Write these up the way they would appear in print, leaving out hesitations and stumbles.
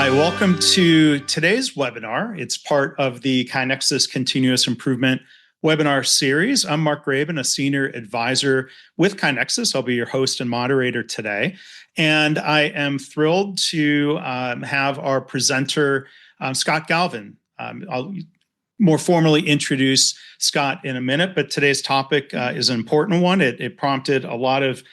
Hi, welcome to today's webinar. It's part of the KaiNexus Continuous Improvement webinar series. I'm Mark Gauvin, a senior advisor with KaiNexus. I'll be your host and moderator today. And I am thrilled to have our presenter, Scott Gauvin. I'll more formally introduce Scott in a minute, but today's topic is an important one. It prompted a lot of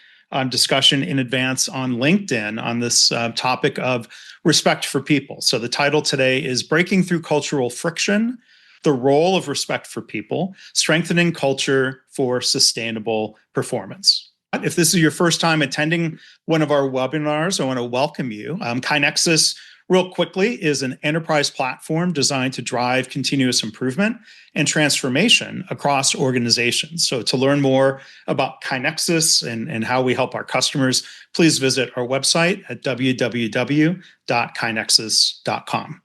discussion in advance on LinkedIn on this topic of respect for people. So the title today is Breaking Through Cultural Friction, the Role of Respect for People, Strengthening Culture for Sustainable Performance. If this is your first time attending one of our webinars, I want to welcome you. KaiNexus, real quickly, is an enterprise platform designed to drive continuous improvement and transformation across organizations. So to learn more about KaiNexus and how we help our customers, please visit our website at www.kainexus.com.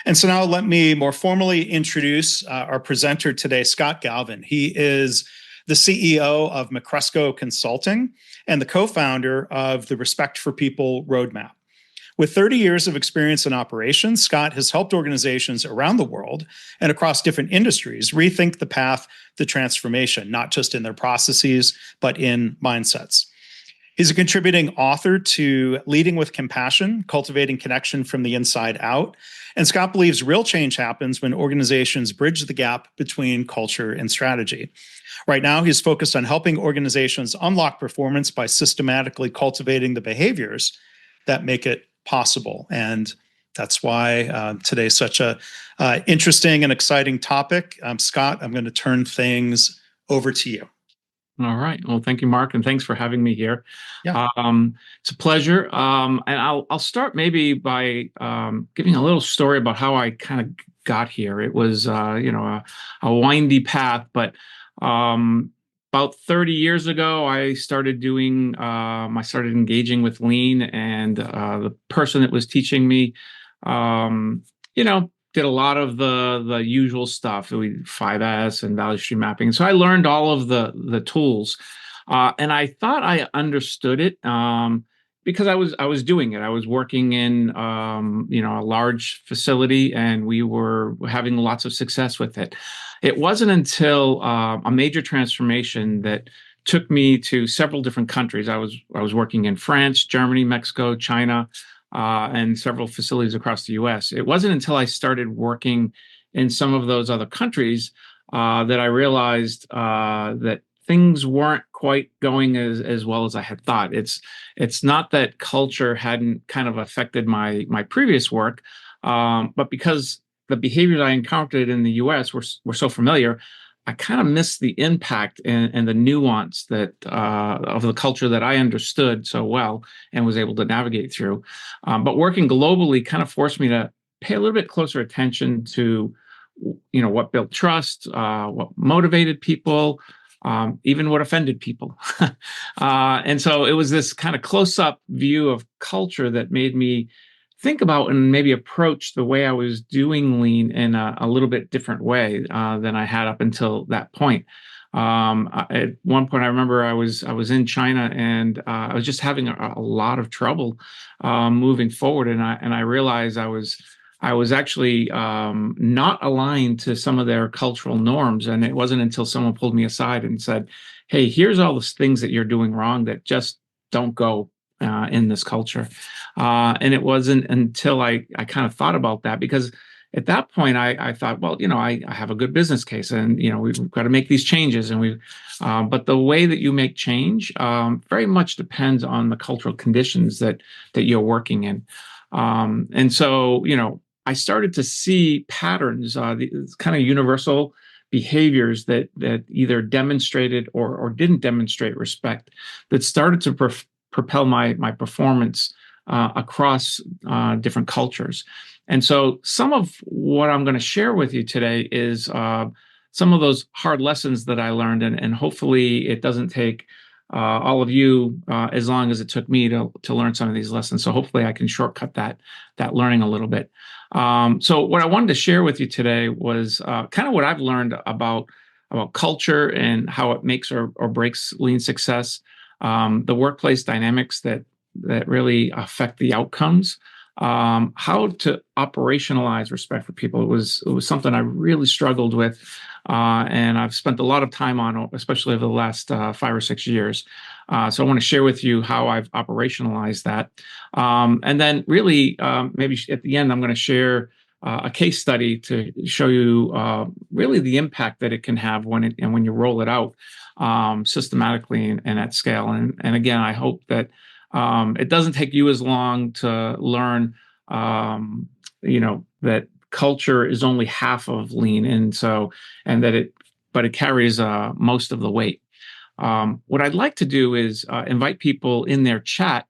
And so now let me more formally introduce our presenter today, Scott Gauvin. He is the CEO of Macresco Consulting and the co-founder of the Respect for People Roadmap. With 30 years of experience in operations, Scott has helped organizations around the world and across different industries rethink the path to transformation, not just in their processes, but in mindsets. He's a contributing author to Leading with Compassion, Cultivating Connection from the Inside Out. And Scott believes real change happens when organizations bridge the gap between culture and strategy. Right now, he's focused on helping organizations unlock performance by systematically cultivating the behaviors that make it possible. And that's why today's such a interesting and exciting topic. Scott, I'm going to turn things over to you. All right. Well, thank you, Mark, and thanks for having me here. Yeah. It's a pleasure. And I'll start maybe by giving a little story about how I kind of got here. It was, a windy path, but about 30 years ago, I started engaging with Lean, and the person that was teaching me, did a lot of the usual stuff, 5S and value stream mapping. So I learned all of the tools, and I thought I understood it because I was doing it. I was working in a large facility, and we were having lots of success with it. It wasn't until a major transformation that took me to several different countries. I was working in France, Germany, Mexico, China, and several facilities across the U.S. It wasn't until I started working in some of those other countries that I realized that things weren't quite going as well as I had thought. It's not that culture hadn't kind of affected my previous work, but because the behaviors I encountered in the U.S. were so familiar, I kind of missed the impact and the nuance that of the culture that I understood so well and was able to navigate through. But working globally kind of forced me to pay a little bit closer attention to, what built trust, what motivated people, even what offended people. And so it was this kind of close-up view of culture that made me think about and maybe approach the way I was doing Lean in a little bit different way than I had up until that point. At one point, I remember I was in China, and I was just having a lot of trouble moving forward, and I realized I was actually not aligned to some of their cultural norms. And it wasn't until someone pulled me aside and said, "Hey, here's all the things that you're doing wrong that just don't go in this culture." And it wasn't until I kind of thought about that, because at that point I thought, well, I have a good business case, and we've got to make these changes, and but the way that you make change very much depends on the cultural conditions that you're working in. And so I started to see patterns, these kind of universal behaviors that either demonstrated or didn't demonstrate respect, that started to propel my performance across different cultures. And so some of what I'm going to share with you today is some of those hard lessons that I learned, and hopefully it doesn't take all of you as long as it took me to learn some of these lessons. So hopefully I can shortcut that learning a little bit. So what I wanted to share with you today was kind of what I've learned about culture and how it makes or breaks Lean success, the workplace dynamics that really affect the outcomes, how to operationalize respect for people. It was something I really struggled with, and I've spent a lot of time on, especially over the last 5 or 6 years. So I want to share with you how I've operationalized that, and then really maybe at the end I'm going to share a case study to show you really the impact that it can have when you roll it out systematically and at scale. And again, I hope that it doesn't take you as long to learn, that culture is only half of lean, and that it carries most of the weight. What I'd like to do is invite people in their chat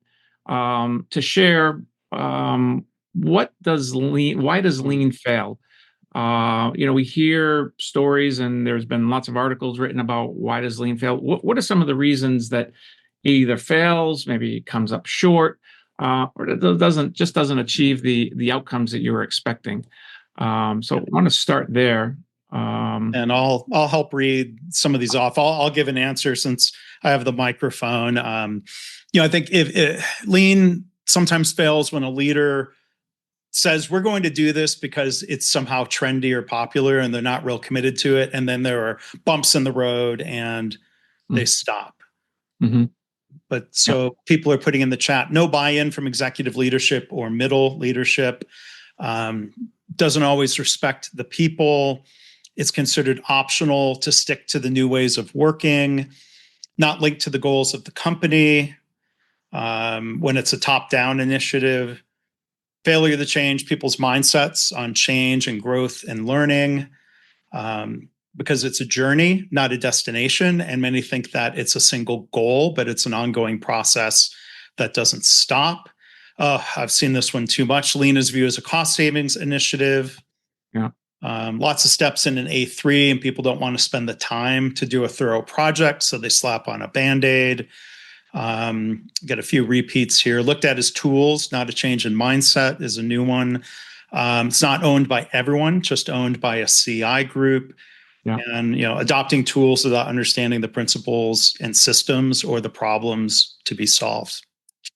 to share why does lean fail? We hear stories, and there's been lots of articles written about why does lean fail. What are some of the reasons that it either fails, maybe comes up short, or it doesn't achieve the outcomes that you were expecting? So I want to start there. And I'll help read some of these off. I'll give an answer since I have the microphone. I think if lean sometimes fails when a leader says we're going to do this because it's somehow trendy or popular, and they're not real committed to it, and then there are bumps in the road and they stop. Mm-hmm. But so people are putting in the chat, no buy-in from executive leadership or middle leadership, doesn't always respect the people. It's considered optional to stick to the new ways of working, not linked to the goals of the company. When it's a top-down initiative, failure to change people's mindsets on change and growth and learning, because it's a journey, not a destination. And many think that it's a single goal, but it's an ongoing process that doesn't stop. I've seen this one too much. Lean is viewed as a cost savings initiative. Yeah. Lots of steps in an A3, and people don't want to spend the time to do a thorough project, so they slap on a Band-Aid. Get a few repeats here. Looked at as tools, not a change in mindset is a new one. It's not owned by everyone, just owned by a CI group. Yeah. And adopting tools without understanding the principles and systems or the problems to be solved.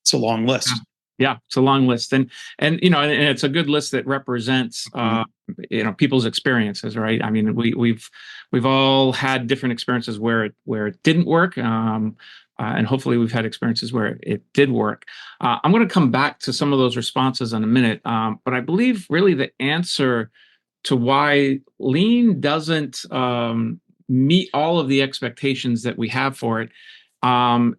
It's a long list. Yeah, it's a long list, and it's a good list that represents people's experiences, right? I mean, we've all had different experiences where it didn't work, and hopefully we've had experiences where it did work. I'm going to come back to some of those responses in a minute, but I believe really the answer to why lean doesn't meet all of the expectations that we have for it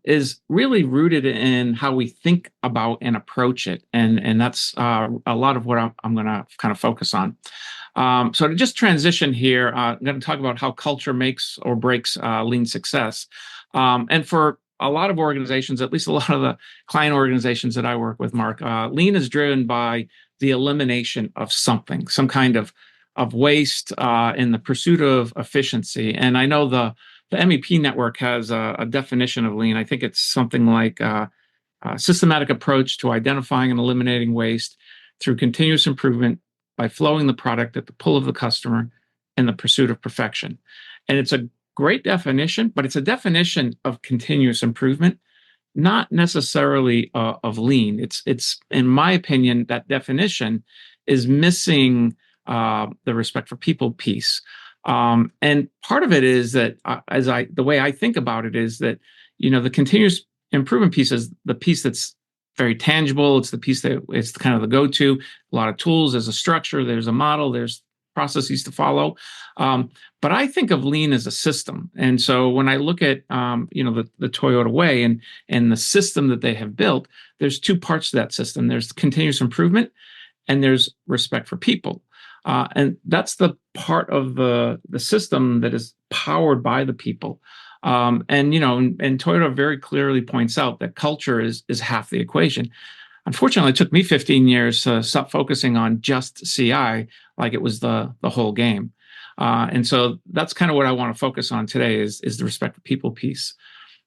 is really rooted in how we think about and approach it. And that's a lot of what I'm going to kind of focus on. So to just transition here, I'm going to talk about how culture makes or breaks lean success. And for a lot of organizations, at least a lot of the client organizations that I work with, Mark, lean is driven by the elimination of something, some kind of waste in the pursuit of efficiency. And I know the MEP network has a definition of lean. I think it's something like a systematic approach to identifying and eliminating waste through continuous improvement by flowing the product at the pull of the customer in the pursuit of perfection. And it's a great definition, but it's a definition of continuous improvement, not necessarily of lean. It's in my opinion, that definition is missing the respect for people piece. And part of it is that the way I think about it is that, the continuous improvement piece is the piece that's very tangible. It's the piece that it's kind of the go-to. A lot of tools, there's a structure, there's a model, there's processes to follow. But I think of lean as a system. And so when I look at, the Toyota way and the system that they have built, there's two parts to that system. There's continuous improvement and there's respect for people. And that's the part of the system that is powered by the people. And Toyota very clearly points out that culture is half the equation. Unfortunately, it took me 15 years to stop focusing on just CI like it was the whole game. And so that's kind of what I want to focus on today is the respect for people piece.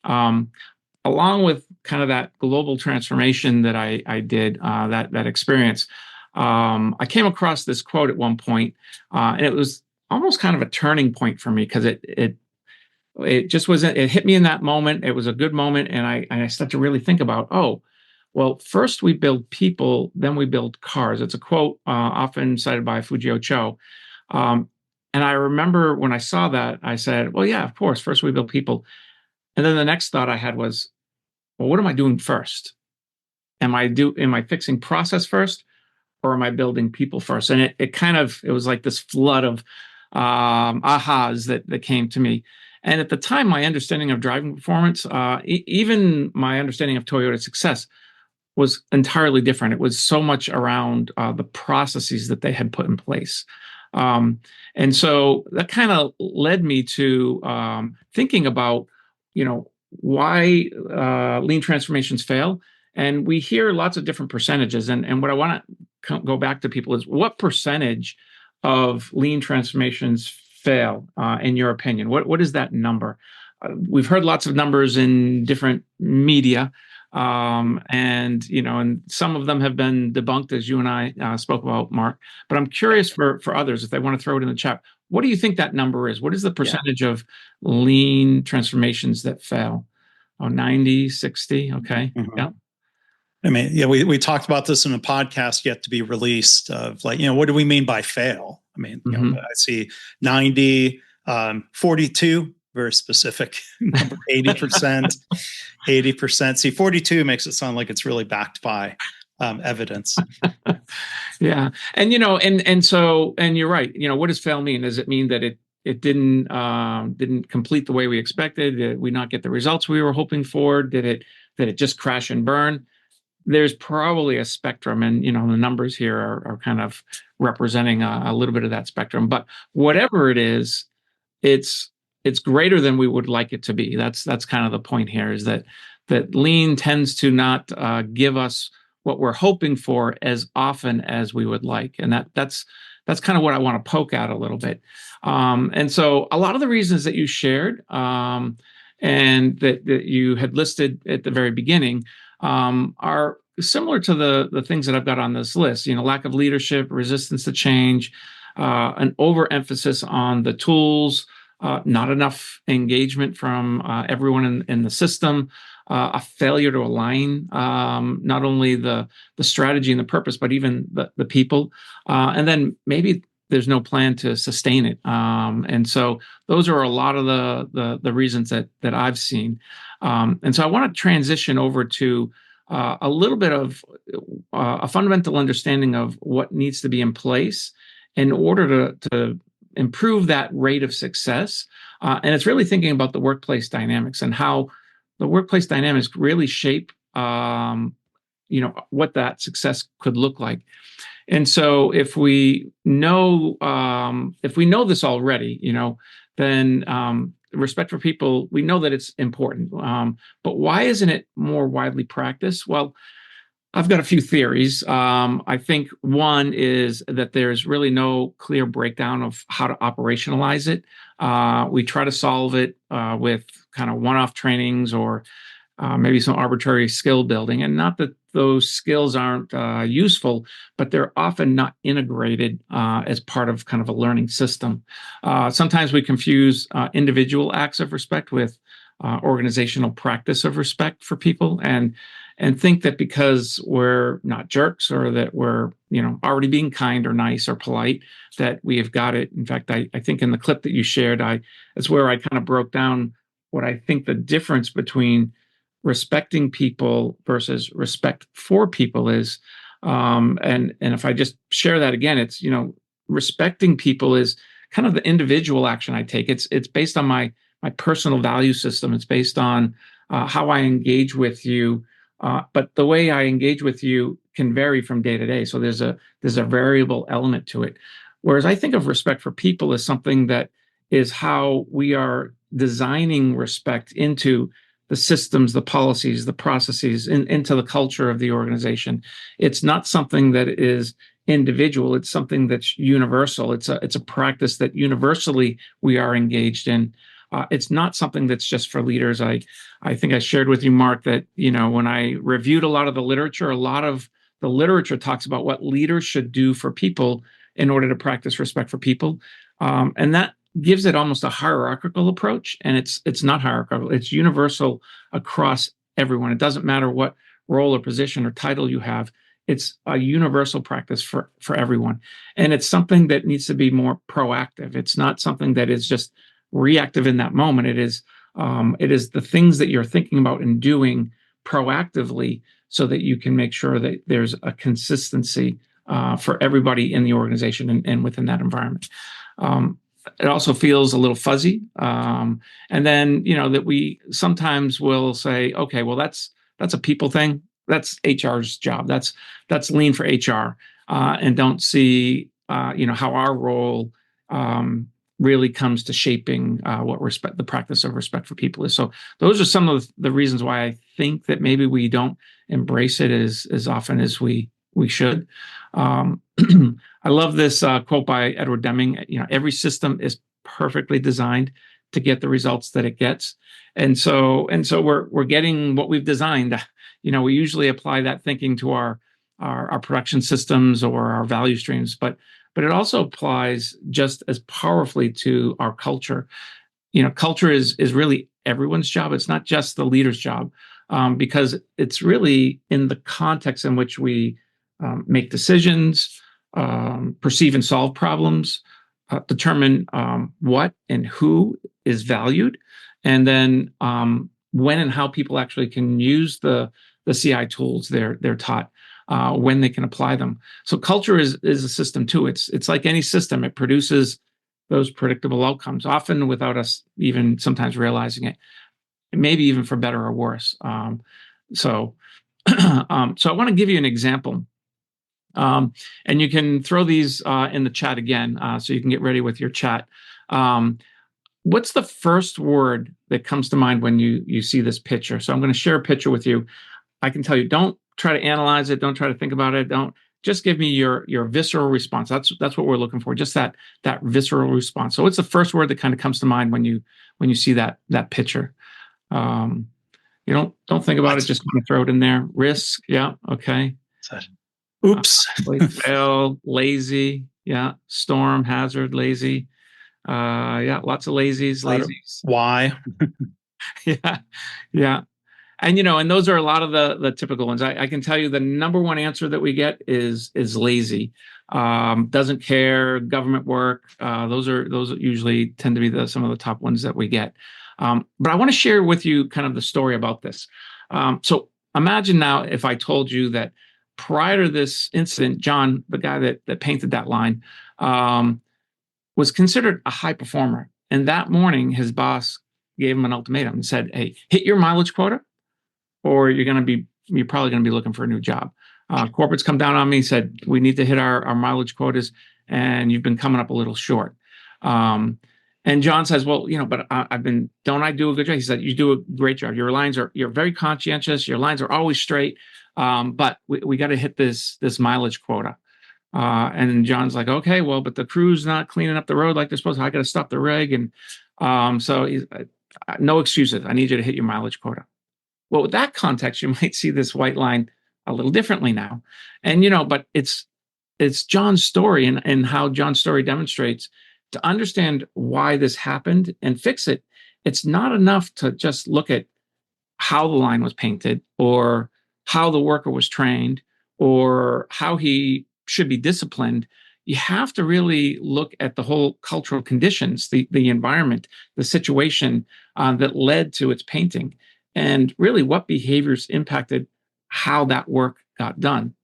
Along with kind of that global transformation that I did, that experience, I came across this quote at one point, and it was almost kind of a turning point for me because it just wasn't. It hit me in that moment. It was a good moment, and I started to really think about, well, first we build people, then we build cars. It's a quote often cited by Fujio Cho. Um, and I remember when I saw that, I said, well, yeah, of course, first we build people. And then the next thought I had was, well, what am I doing first? Am I fixing process first, or am I building people first? And it was like this flood of ahas that came to me. And at the time, my understanding of driving performance, even my understanding of Toyota success, was entirely different. It was so much around the processes that they had put in place. And so that kind of led me to thinking about, why lean transformations fail. And we hear lots of different percentages. And what I want to go back to people is, what percentage of lean transformations fail, in your opinion? What is that number? We've heard lots of numbers in different media. And some of them have been debunked, as you and I spoke about, Mark. But I'm curious for others, if they want to throw it in the chat, what do you think that number is? What is the percentage of lean transformations that fail? Oh, 90, 60. Okay. Mm-hmm. Yeah. I mean, yeah, we talked about this in a podcast yet to be released of, like, what do we mean by fail? I mean, I see 90, 42, very specific number, 80%, 80%. See, 42 makes it sound like it's really backed by evidence. Yeah. And, and you're right. What does fail mean? Does it mean that it didn't complete the way we expected? Did we not get the results we were hoping for? Did it just crash and burn? There's probably a spectrum, and the numbers here are kind of representing a little bit of that spectrum. But whatever it is, it's greater than we would like it to be. That's kind of the point here, is that lean tends to not give us what we're hoping for as often as we would like, and that's kind of what I want to poke at a little bit. And so a lot of the reasons that you shared, and that you had listed at the very beginning, are similar to the things that I've got on this list. Lack of leadership, resistance to change, an overemphasis on the tools, not enough engagement from everyone in the system, a failure to align not only the strategy and the purpose, but even the people, and then maybe there's no plan to sustain it. And so those are a lot of the reasons that I've seen. And so I want to transition over to a little bit of a fundamental understanding of what needs to be in place in order to improve that rate of success. And it's really thinking about the workplace dynamics and how the workplace dynamics really shape what that success could look like. And so if we know this already, then respect for people, we know that it's important. But why isn't it more widely practiced? Well, I've got a few theories. I think one is that there's really no clear breakdown of how to operationalize it. We try to solve it with kind of one-off trainings or maybe some arbitrary skill building. And not that those skills aren't useful, but they're often not integrated as part of kind of a learning system. Sometimes we confuse individual acts of respect with organizational practice of respect for people, and think that because we're not jerks, or that we're already being kind or nice or polite, that we have got it. In fact, I think in the clip that you shared, that's where I kind of broke down what I think the difference between respecting people versus respect for people is. And if I just share that again, it's respecting people is kind of the individual action I take. It's based on my personal value system. It's based on how I engage with you. But the way I engage with you can vary from day to day. So there's a variable element to it. Whereas I think of respect for people as something that is how we are designing respect into the systems, the policies, the processes, into the culture of the organization. It's not something that is individual. It's something that's universal. It's a practice that universally we are engaged in. It's not something that's just for leaders. I think I shared with you, Mark, that when I reviewed a lot of the literature talks about what leaders should do for people in order to practice respect for people, and that gives it almost a hierarchical approach. And it's not hierarchical. It's universal across everyone. It doesn't matter what role or position or title you have. It's a universal practice for everyone. And it's something that needs to be more proactive. It's not something that is just reactive in that moment. It is the things that you're thinking about and doing proactively so that you can make sure that there's a consistency for everybody in the organization and within that environment. It also feels a little fuzzy. And then, that we sometimes will say, okay, well, that's a people thing. That's HR's job. That's lean for HR, and don't see, how our role really comes to shaping what the practice of respect for people is. So those are some of the reasons why I think that maybe we don't embrace it as often as we should. I love this quote by Edward Deming. Every system is perfectly designed to get the results that it gets, and so we're getting what we've designed. We usually apply that thinking to our production systems or our value streams, but it also applies just as powerfully to our culture. Culture is really everyone's job. It's not just the leader's job, because it's really in the context in which we make decisions, perceive and solve problems, determine what and who is valued, and then when and how people actually can use the CI tools they're taught, when they can apply them. So culture is a system too. It's like any system. It produces those predictable outcomes, often without us even sometimes realizing it, maybe even for better or worse. So I want to give you an example. And you can throw these in the chat again, so you can get ready with your chat. What's the first word that comes to mind when you see this picture? So I'm going to share a picture with you. I can tell you, don't try to analyze it. Don't try to think about it. Don't just give me your visceral response. That's what we're looking for. Just that visceral response. So what's the first word that kind of comes to mind when you see that picture? You don't think about it. Just kind of throw it in there. Risk. Yeah. Okay. Oops. Fail. Lazy. Yeah. Storm. Hazard. Lazy. Yeah. Lots of lazies. Why? Yeah. Yeah. And those are a lot of the typical ones. I can tell you the number one answer that we get is lazy, doesn't care, government work. Those usually tend to be some of the top ones that we get. But I want to share with you kind of the story about this. So imagine now if I told you that prior to this incident, John, the guy that painted that line, was considered a high performer. And that morning, his boss gave him an ultimatum and said, "Hey, hit your mileage quota, or you're probably going to be looking for a new job." Corporates come down on me and said, "We need to hit our mileage quotas, and you've been coming up a little short." And John says, "Well, but don't I do a good job?" He said, "You do a great job. You're very conscientious. Your lines are always straight. But we got to hit this mileage quota." And John's like, "Okay, well, but the crew's not cleaning up the road like they're supposed to. I got to stop the rig." And so he's, "No excuses. I need you to hit your mileage quota." Well, with that context, you might see this white line a little differently now. And, but it's John's story and how John's story demonstrates to understand why this happened and fix it. It's not enough to just look at how the line was painted or how the worker was trained or how he should be disciplined. You have to really look at the whole cultural conditions, the environment, the situation that led to its painting, and really what behaviors impacted how that work got done.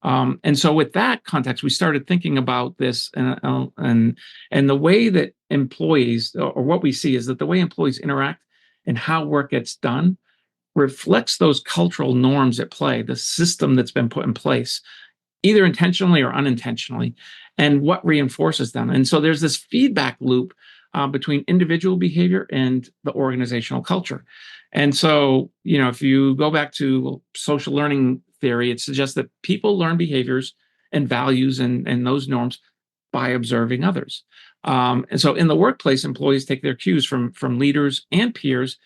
And so with that context, we started thinking about this, and the way that employees, or what we see is that the way employees interact and how work gets done reflects those cultural norms at play, the system that's been put in place, either intentionally or unintentionally, and what reinforces them. And so there's this feedback loop between individual behavior and the organizational culture. And so, if you go back to social learning theory, it suggests that people learn behaviors and values and those norms by observing others. And so in the workplace, employees take their cues from leaders and peers,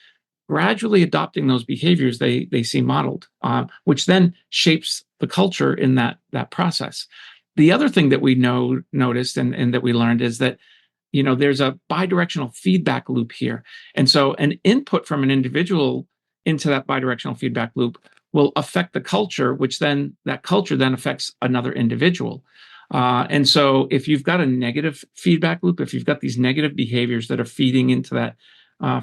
gradually adopting those behaviors they see modeled, which then shapes the culture in that process. The other thing that we noticed and that we learned is that there's a bidirectional feedback loop here. And so an input from an individual into that bidirectional feedback loop will affect the culture, which then that culture then affects another individual. And so if you've got a negative feedback loop, if you've got these negative behaviors that are feeding into that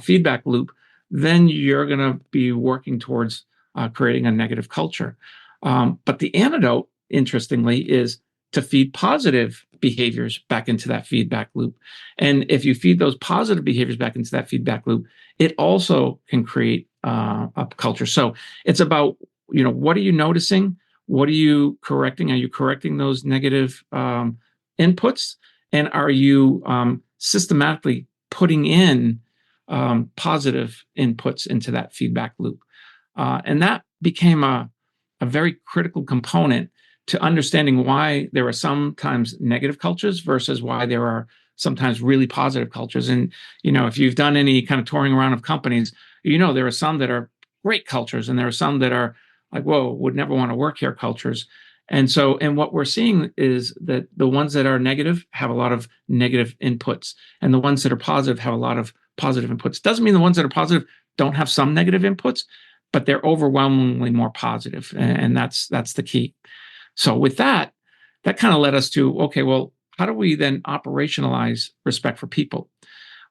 feedback loop, then you're going to be working towards creating a negative culture. But the antidote, interestingly, is to feed positive behaviors back into that feedback loop. And if you feed those positive behaviors back into that feedback loop, it also can create a culture. So it's about, what are you noticing? What are you correcting? Are you correcting those negative inputs? And are you systematically putting in positive inputs into that feedback loop? And that became a very critical component to understanding why there are sometimes negative cultures versus why there are sometimes really positive cultures. And, if you've done any kind of touring around of companies, there are some that are great cultures and there are some that are like, whoa, would never want to work here cultures. And what we're seeing is that the ones that are negative have a lot of negative inputs, and the ones that are positive have a lot of positive inputs. Doesn't mean the ones that are positive don't have some negative inputs, but they're overwhelmingly more positive, and that's the key. So with that kind of led us to, okay, well, how do we then operationalize respect for people?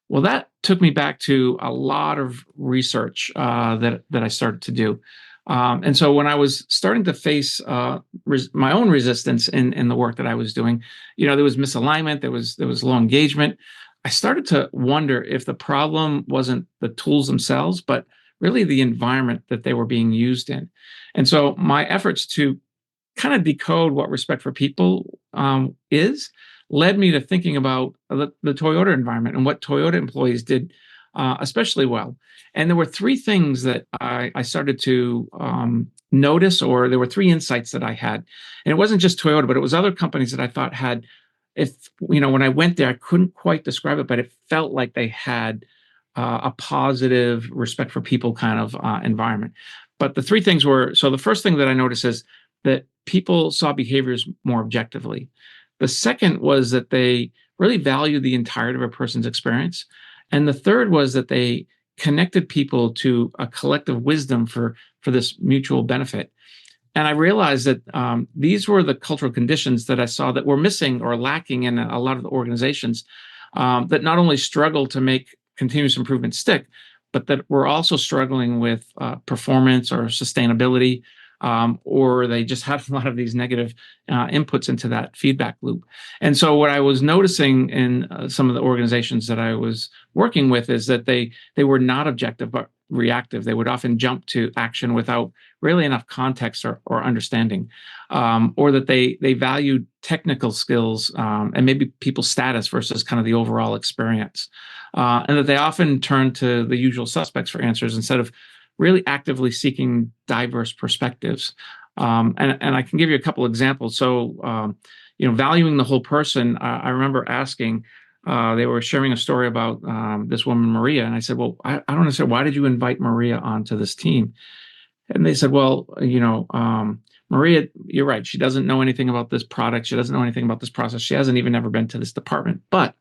Well, that took me back to a lot of research that I started to do. And so when I was starting to face my own resistance in the work that I was doing, there was misalignment, there was low engagement. I started to wonder if the problem wasn't the tools themselves, but really the environment that they were being used in. And so my efforts to kind of decode what respect for people is led me to thinking about the Toyota environment and what Toyota employees did especially well. And there were three things that I started to notice, or there were three insights that I had. And it wasn't just Toyota, but it was other companies that I thought had, when I went there, I couldn't quite describe it, but it felt like they had a positive respect for people kind of environment. But the three things were, so the first thing that I noticed is that people saw behaviors more objectively. The second was that they really valued the entirety of a person's experience. And the third was that they connected people to a collective wisdom for this mutual benefit. And I realized that these were the cultural conditions that I saw that were missing or lacking in a lot of the organizations that not only struggle to make continuous improvement stick, but that were also struggling with performance or sustainability, or they just had a lot of these negative inputs into that feedback loop. And so what I was noticing in some of the organizations that I was working with is that they were not objective, but reactive. They would often jump to action without really enough context or understanding, or that they valued technical skills and maybe people's status versus kind of the overall experience, and that they often turn to the usual suspects for answers instead of really actively seeking diverse perspectives. And I can give you a couple examples. So, valuing the whole person, I remember asking, they were sharing a story about this woman, Maria. And I said, well, I don't understand. Why did you invite Maria onto this team? And they said, well, Maria, you're right. She doesn't know anything about this product. She doesn't know anything about this process. She hasn't even ever been to this department. But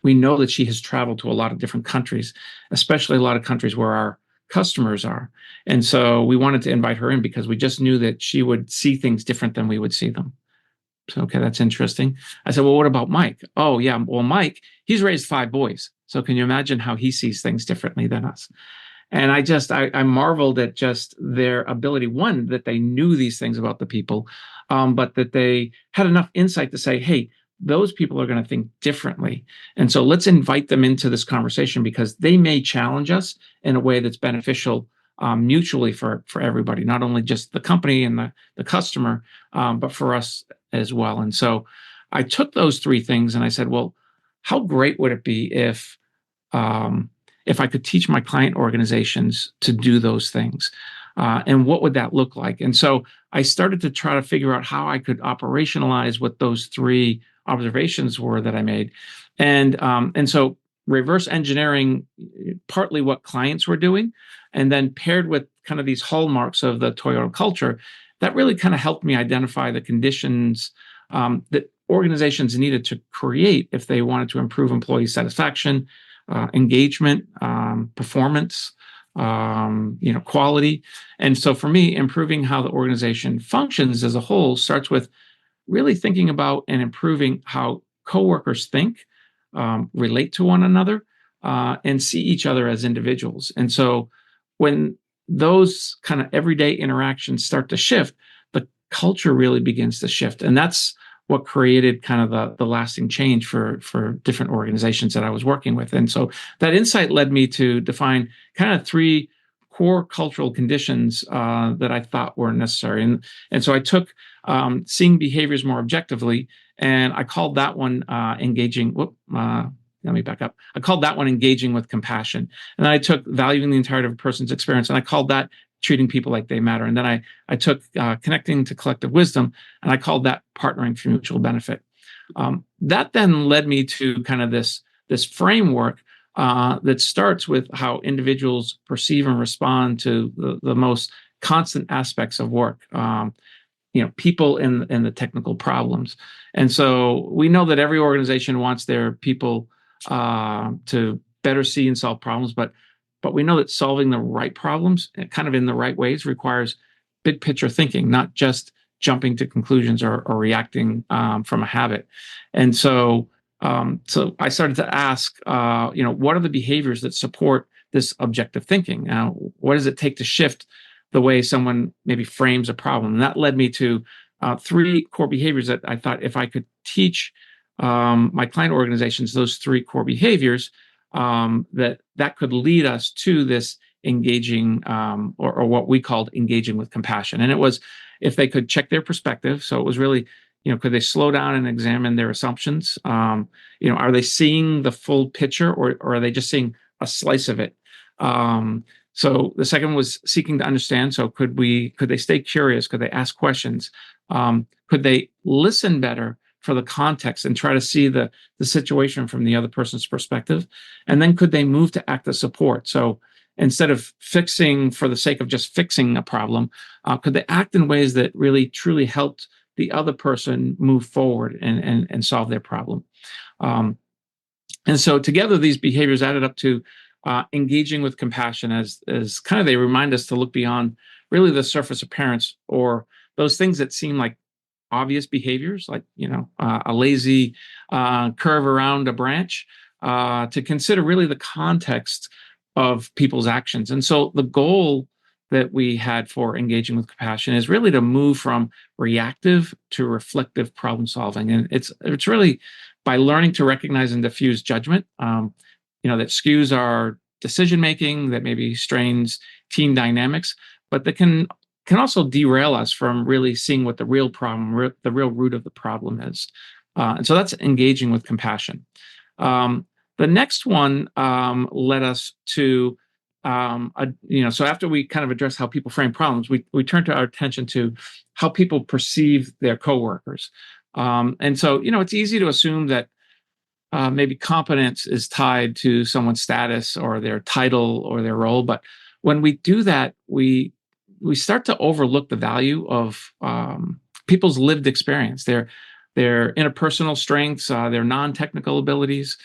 we know that she has traveled to a lot of different countries, especially a lot of countries where our customers are. And so we wanted to invite her in because we just knew that she would see things different than we would see them. So, okay, that's interesting. I said, well, what about Mike? Oh, yeah. Well, Mike, he's raised 5 boys. So can you imagine how he sees things differently than us? And I marveled at just their ability, one, that they knew these things about the people, but that they had enough insight to say, hey, those people are going to think differently. And so let's invite them into this conversation because they may challenge us in a way that's beneficial mutually for everybody, not only just the company and the customer, but for us as well. And so I took those 3 things and I said, well, how great would it be if I could teach my client organizations to do those things? And what would that look like? And so I started to try to figure out how I could operationalize what those 3 observations were that I made. And so reverse engineering partly what clients were doing, and then paired with kind of these hallmarks of the Toyota culture, that really kind of helped me identify the conditions that organizations needed to create if they wanted to improve employee satisfaction, engagement, performance, quality. And so for me, improving how the organization functions as a whole starts with really thinking about and improving how coworkers think, relate to one another, and see each other as individuals. And so when those kind of everyday interactions start to shift, the culture really begins to shift. And that's what created kind of the lasting change for different organizations that I was working with. And so that insight led me to define kind of three core cultural conditions that I thought were necessary. And so I took seeing behaviors more objectively, and I called that one engaging. Let me back up. I called that one engaging with compassion. And then I took valuing the entirety of a person's experience, and I called that treating people like they matter. And then I took connecting to collective wisdom, and I called that partnering for mutual benefit. That then led me to kind of this framework that starts with how individuals perceive and respond to the most constant aspects of work. People and the technical problems. And so we know that every organization wants their people to better see and solve problems, but we know that solving the right problems kind of in the right ways requires big picture thinking, not just jumping to conclusions or reacting from a habit. And so I started to ask, what are the behaviors that support this objective thinking? What does it take to shift the way someone maybe frames a problem? And that led me to three core behaviors that I thought if I could teach my client organizations those three core behaviors, that could lead us to this engaging, or what we called engaging with compassion. And it was if they could check their perspective. So it was really, could they slow down and examine their assumptions? Are they seeing the full picture, or are they just seeing a slice of it? So the second was seeking to understand. So could they stay curious? Could they ask questions? Could they listen better for the context and try to see the situation from the other person's perspective? And then could they move to act as support? So instead of fixing for the sake of just fixing a problem, could they act in ways that really truly helped the other person move forward and solve their problem? And so together, these behaviors added up to engaging with compassion as kind of they remind us to look beyond really the surface appearance, or those things that seem like obvious behaviors, like a lazy curve around a branch, to consider really the context of people's actions. And so the goal that we had for engaging with compassion is really to move from reactive to reflective problem solving. And it's really by learning to recognize and diffuse judgment, that skews our decision making, that maybe strains team dynamics, but that can also derail us from really seeing what the real problem, the real root of the problem is. And so that's engaging with compassion. The next one led us to, so after we kind of address how people frame problems, we turned our attention to how people perceive their coworkers. And so, it's easy to assume that maybe competence is tied to someone's status or their title or their role. But when we do that, we start to overlook the value of people's lived experience, their interpersonal strengths, their non-technical abilities,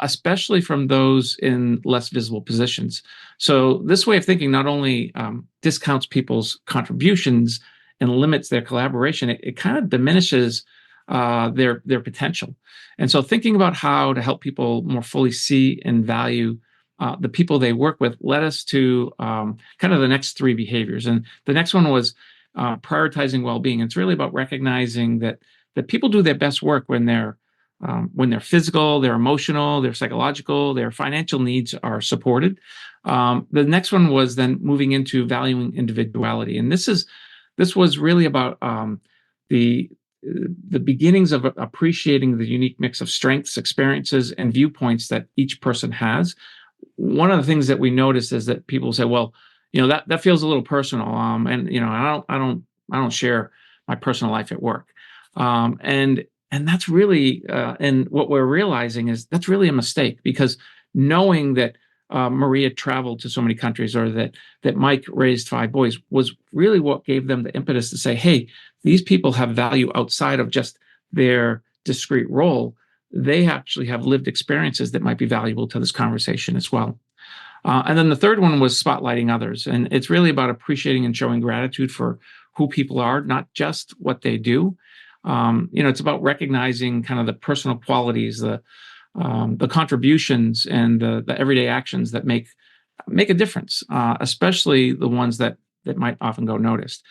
especially from those in less visible positions. So this way of thinking not only discounts people's contributions and limits their collaboration, it kind of diminishes their potential. And so thinking about how to help people more fully see and value the people they work with led us to kind of the next three behaviors. And the next one was prioritizing well-being. It's really about recognizing that people do their best work when their physical, their emotional, their psychological, their financial needs are supported. The next one was then moving into valuing individuality. And this was really about the beginnings of appreciating the unique mix of strengths, experiences, and viewpoints that each person has. One of the things that we notice is that people say, well, that feels a little personal. And I don't share my personal life at work. And that's really, and what we're realizing is that's really a mistake, because knowing that Maria traveled to so many countries, or that Mike raised 5 boys, was really what gave them the impetus to say, hey, these people have value outside of just their discrete role. They actually have lived experiences that might be valuable to this conversation as well. And then the third one was spotlighting others. And it's really about appreciating and showing gratitude for who people are, not just what they do. It's about recognizing kind of the personal qualities, the contributions, and the everyday actions that make a difference, especially the ones that might often go noticed.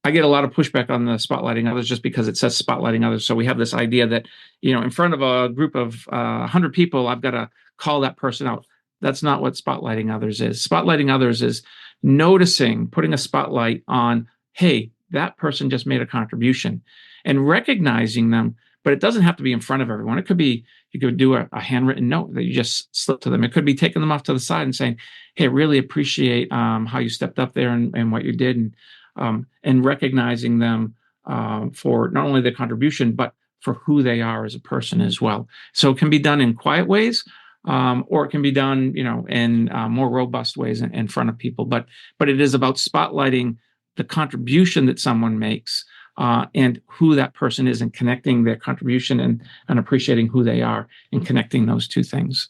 I get a lot of pushback on the spotlighting others just because it says spotlighting others. So we have this idea that, in front of a group of 100 people, I've got to call that person out. That's not what spotlighting others is. Spotlighting others is noticing, putting a spotlight on, hey, that person just made a contribution, and recognizing them. But it doesn't have to be in front of everyone. It could be, you could do a handwritten note that you just slip to them. It could be taking them off to the side and saying, hey, really appreciate how you stepped up there and what you did. And recognizing them for not only their contribution, but for who they are as a person as well. So it can be done in quiet ways, or it can be done, in more robust ways in front of people. But it is about spotlighting the contribution that someone makes, and who that person is, and connecting their contribution and appreciating who they are, and connecting those two things.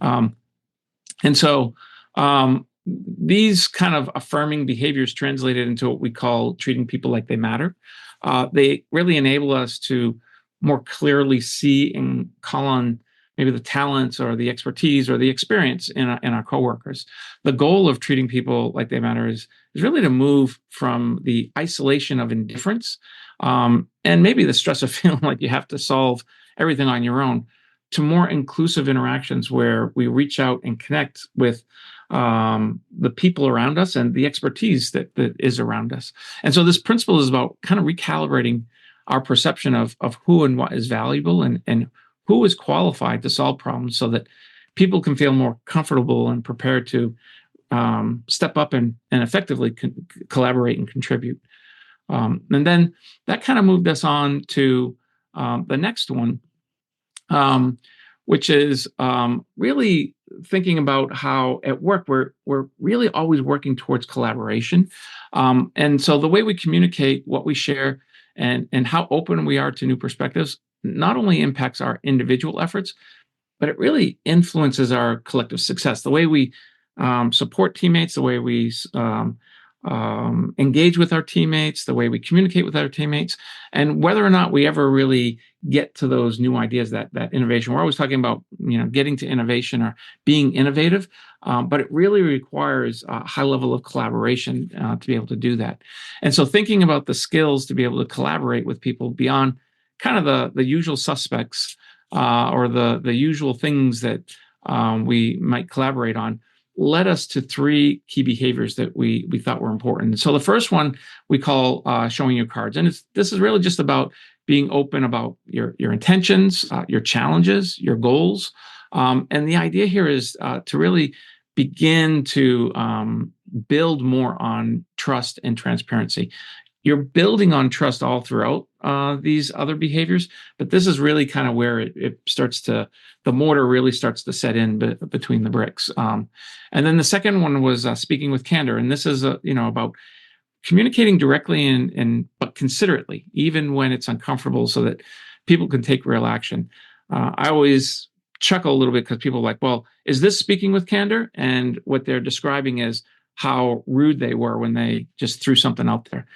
And so these kind of affirming behaviors translated into what we call treating people like they matter. They really enable us to more clearly see and call on maybe the talents or the expertise or the experience in our coworkers. The goal of treating people like they matter is really to move from the isolation of indifference, and maybe the stress of feeling like you have to solve everything on your own, to more inclusive interactions where we reach out and connect with the people around us and the expertise that is around us. And so this principle is about kind of recalibrating our perception of who and what is valuable, and who is qualified to solve problems, so that people can feel more comfortable and prepared to step up and effectively collaborate and contribute. And then that kind of moved us on to the next one, which is really thinking about how at work we're really always working towards collaboration. And so the way we communicate, what we share, and how open we are to new perspectives not only impacts our individual efforts, but it really influences our collective success. The way we support teammates, the way we engage with our teammates, the way we communicate with our teammates, and whether or not we ever really get to those new ideas, that innovation. We're always talking about, getting to innovation or being innovative, but it really requires a high level of collaboration to be able to do that. And so thinking about the skills to be able to collaborate with people beyond kind of the usual suspects, or the usual things that we might collaborate on, led us to three key behaviors that we thought were important. So the first one we call showing your cards. And this is really just about being open about your intentions, your challenges, your goals. And the idea here is to really begin to build more on trust and transparency. You're building on trust all throughout these other behaviors, but this is really kind of where it starts to, the mortar really starts to set in between the bricks. And then the second one was speaking with candor, and this is about communicating directly and but considerately, even when it's uncomfortable, so that people can take real action. I always chuckle a little bit because people are like, well, is this speaking with candor? And what they're describing is how rude they were when they just threw something out there.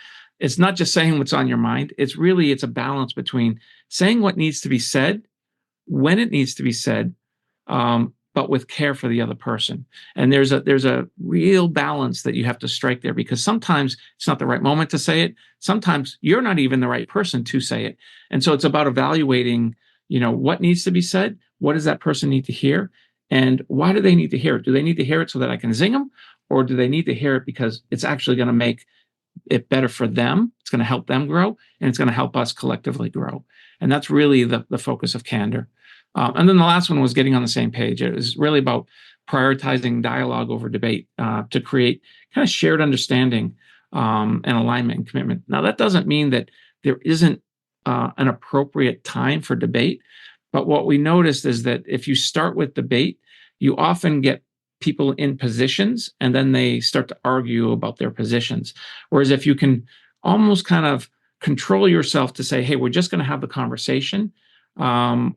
It's not just saying what's on your mind. It's a balance between saying what needs to be said, when it needs to be said, but with care for the other person. And there's a real balance that you have to strike there, because sometimes it's not the right moment to say it. Sometimes you're not even the right person to say it. And so it's about evaluating, what needs to be said, what does that person need to hear, and why do they need to hear it? Do they need to hear it so that I can zing them, or do they need to hear it because it's actually going to make it better for them? It's going to help them grow, and it's going to help us collectively grow. And that's really the focus of candor. And then the last one was getting on the same page. It was really about prioritizing dialogue over debate to create kind of shared understanding and alignment and commitment. Now, that doesn't mean that there isn't an appropriate time for debate, but what we noticed is that if you start with debate, you often get people in positions, and then they start to argue about their positions. Whereas if you can almost kind of control yourself to say, hey, we're just going to have the conversation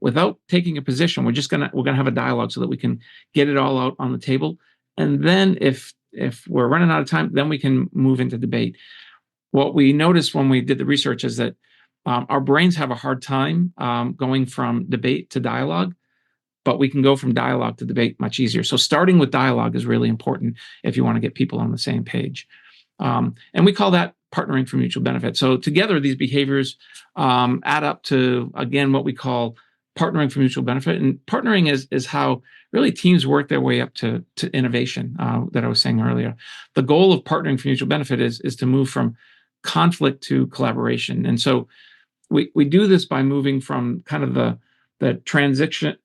without taking a position. We're going to have a dialogue so that we can get it all out on the table. And then if we're running out of time, then we can move into debate. What we noticed when we did the research is that our brains have a hard time going from debate to dialogue, but we can go from dialogue to debate much easier. So starting with dialogue is really important if you want to get people on the same page. And we call that partnering for mutual benefit. So together, these behaviors add up to, again, what we call partnering for mutual benefit. And partnering is how really teams work their way up to innovation that I was saying earlier. The goal of partnering for mutual benefit is to move from conflict to collaboration. And so we do this by moving from kind of the transactional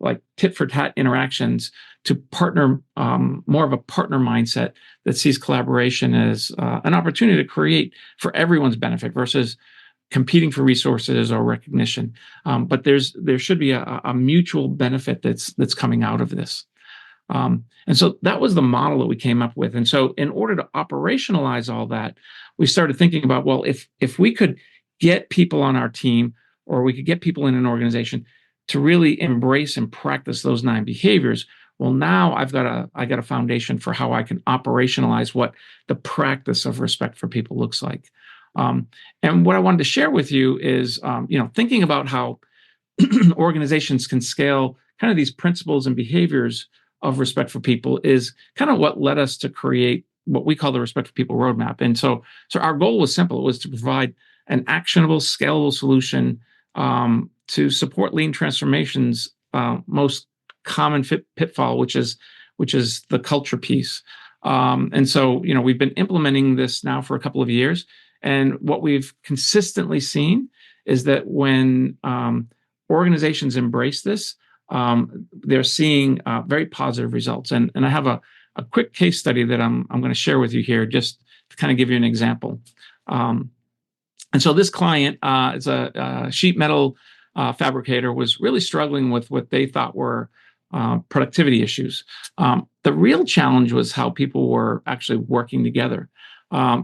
like tit for tat interactions to partner, more of a partner mindset that sees collaboration as an opportunity to create for everyone's benefit versus competing for resources or recognition. But there should be a mutual benefit that's coming out of this. And so that was the model that we came up with. And so in order to operationalize all that, we started thinking about, well, if we could get people on our team, or we could get people in an organization to really embrace and practice those 9 behaviors, well, now I got a foundation for how I can operationalize what the practice of respect for people looks like. And what I wanted to share with you is, thinking about how organizations can scale kind of these principles and behaviors of respect for people is kind of what led us to create what we call the Respect for People roadmap. And so our goal was simple. It was to provide an actionable, scalable solution to support lean transformation's most common pitfall, which is the culture piece. And so, we've been implementing this now for a couple of years. And what we've consistently seen is that when organizations embrace this, they're seeing very positive results. And I have a quick case study that I'm going to share with you here, just to kind of give you an example. And so this client is a sheet metal fabricator, was really struggling with what they thought were productivity issues. The real challenge was how people were actually working together.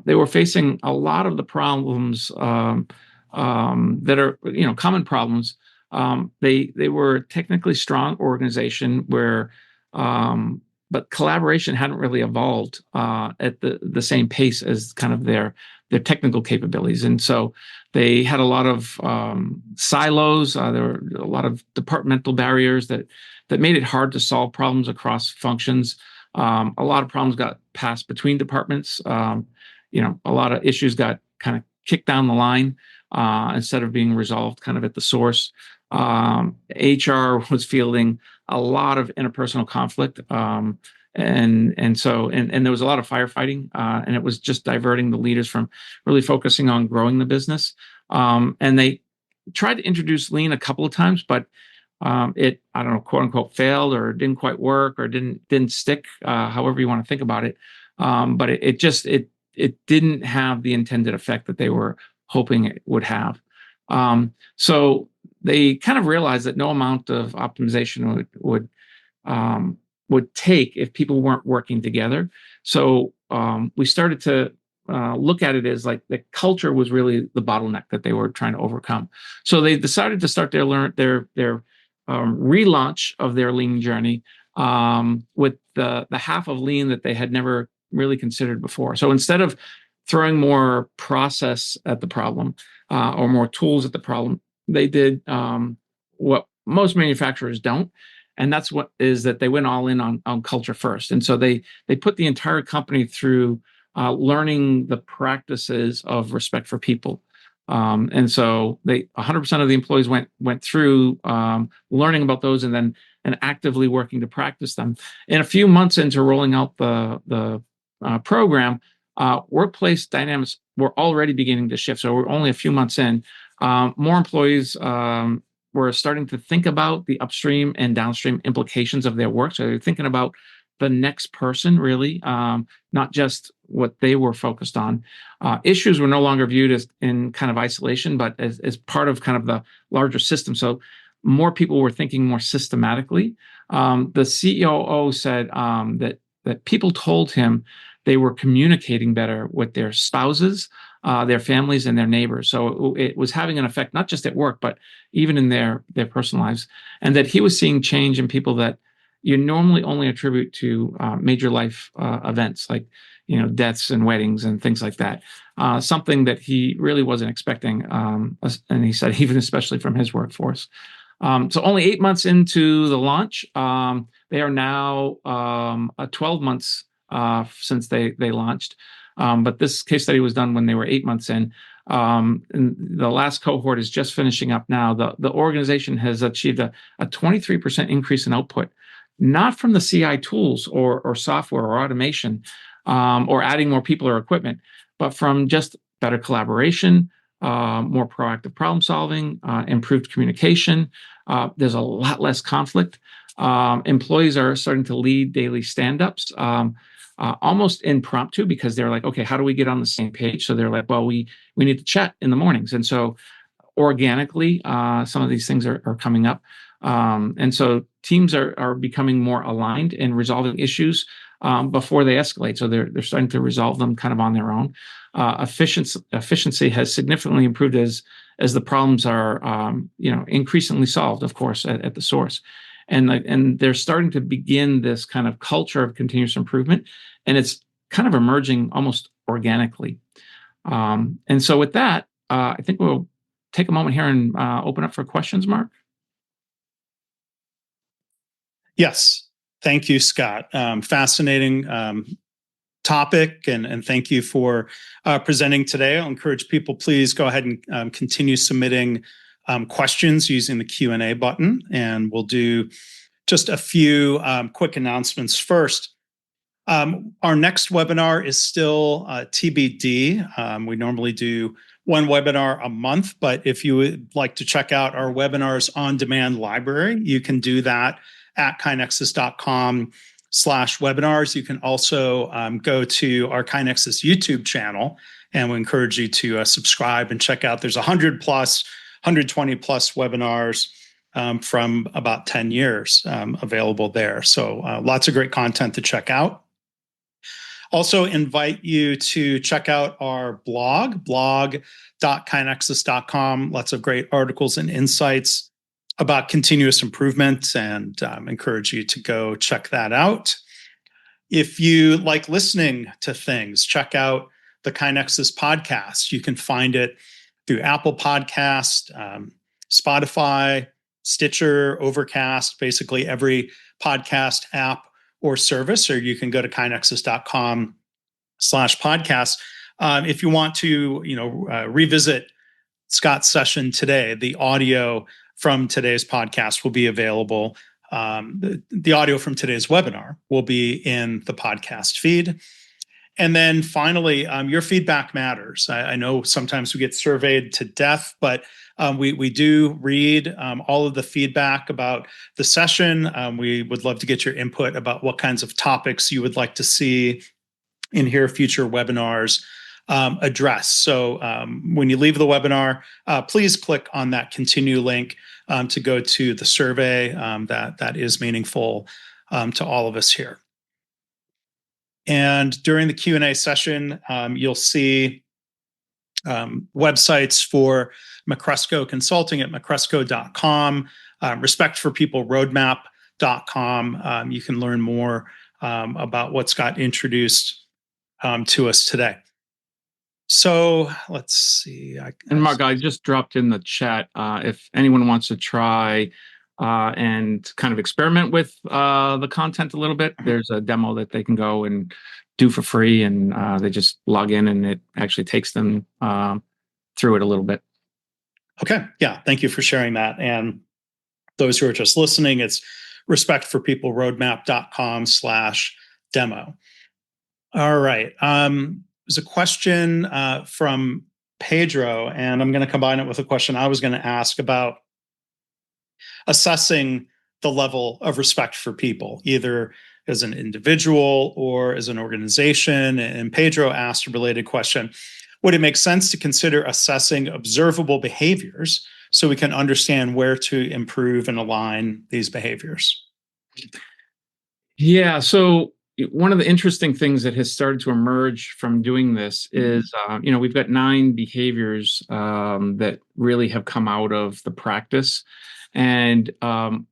They were facing a lot of the problems that are, common problems. They were a technically strong organization where, but collaboration hadn't really evolved at the same pace as kind of their technical capabilities. And so they had a lot of silos. There were a lot of departmental barriers that made it hard to solve problems across functions. A lot of problems got passed between departments. A lot of issues got kind of kicked down the line instead of being resolved kind of at the source. HR was fielding a lot of interpersonal conflict. And so there was a lot of firefighting, and it was just diverting the leaders from really focusing on growing the business. And they tried to introduce lean a couple of times, but it, I don't know, quote unquote, failed or didn't quite work or didn't stick, however you want to think about it. But it didn't have the intended effect that they were hoping it would have. So they kind of realized that no amount of optimization would take if people weren't working together. So we started to look at it as like the culture was really the bottleneck that they were trying to overcome. So they decided to start their relaunch of their lean journey with the half of lean that they had never really considered before. So instead of throwing more process at the problem or more tools at the problem, they did what most manufacturers don't. And that's what is that they went all in on culture first. And so they put the entire company through learning the practices of respect for people. And so 100% of the employees went through learning about those and actively working to practice them. In a few months into rolling out the program, workplace dynamics were already beginning to shift. So we're only a few months in. More employees were starting to think about the upstream and downstream implications of their work. So they're thinking about the next person, really, not just what they were focused on. Issues were no longer viewed as in kind of isolation, but as part of kind of the larger system. So more people were thinking more systematically. The COO said that people told him they were communicating better with their spouses, their families and their neighbors. So it was having an effect, not just at work, but even in their personal lives. And that he was seeing change in people that you normally only attribute to major life events like, deaths and weddings and things like that. Something that he really wasn't expecting. And he said, even especially from his workforce. So only 8 months into the launch, they are now 12 months since they launched. But this case study was done when they were 8 months in. And the last cohort is just finishing up now. The organization has achieved a 23% increase in output, not from the CI tools or software or automation or adding more people or equipment, but from just better collaboration, more proactive problem solving, improved communication. There's a lot less conflict. Employees are starting to lead daily stand-ups, almost impromptu, because they're like, okay, how do we get on the same page? So they're like, well, we need to chat in the mornings. And so organically, some of these things are coming up. And so teams are becoming more aligned in resolving issues before they escalate. So they're starting to resolve them kind of on their own. Efficiency has significantly improved as the problems are increasingly solved, of course, at the source. And they're starting to begin this kind of culture of continuous improvement, and it's kind of emerging almost organically. And so with that, I think we'll take a moment here and open up for questions, Mark. Yes. Thank you, Scott. Fascinating topic, and thank you for presenting today. I'll encourage people, please go ahead and continue submitting questions using the Q&A button, and we'll do just a few quick announcements first. Our next webinar is still TBD. We normally do one webinar a month, but if you would like to check out our webinars on demand library, you can do that at kinexus.com/webinars. You can also go to our KaiNexus YouTube channel, and we encourage you to subscribe and check out. There's 120 plus webinars from about 10 years available there. So lots of great content to check out. Also invite you to check out our blog.kainexus.com. Lots of great articles and insights about continuous improvement, and encourage you to go check that out. If you like listening to things, check out the KaiNexus podcast. You can find it through Apple Podcast, Spotify, Stitcher, Overcast, basically every podcast app or service, or you can go to kainexus.com/podcast. If you want to, revisit Scott's session today, the audio from today's podcast will be available. The audio from today's webinar will be in the podcast feed. And then finally, your feedback matters. I know sometimes we get surveyed to death, but we do read all of the feedback about the session. We would love to get your input about what kinds of topics you would like to see in here future webinars address. So when you leave the webinar, please click on that continue link to go to the survey that is meaningful to all of us here. And during the Q&A session, you'll see websites for Macresco Consulting at macresco.com, Respect for People roadmap.com. You can learn more about what's got introduced to us today. So let's see. And Mark, I just dropped in the chat. If anyone wants to try and kind of experiment with the content a little bit, there's a demo that they can go and do for free, and they just log in, and it actually takes them through it a little bit. Okay. Yeah. Thank you for sharing that. And those who are just listening, it's respectforpeopleroadmap.com/demo. All right. There's a question from Pedro, and I'm going to combine it with a question I was going to ask about assessing the level of respect for people, either as an individual or as an organization. And Pedro asked a related question: would it make sense to consider assessing observable behaviors so we can understand where to improve and align these behaviors? Yeah. So one of the interesting things that has started to emerge from doing this is, we've got 9 behaviors that really have come out of the practice. And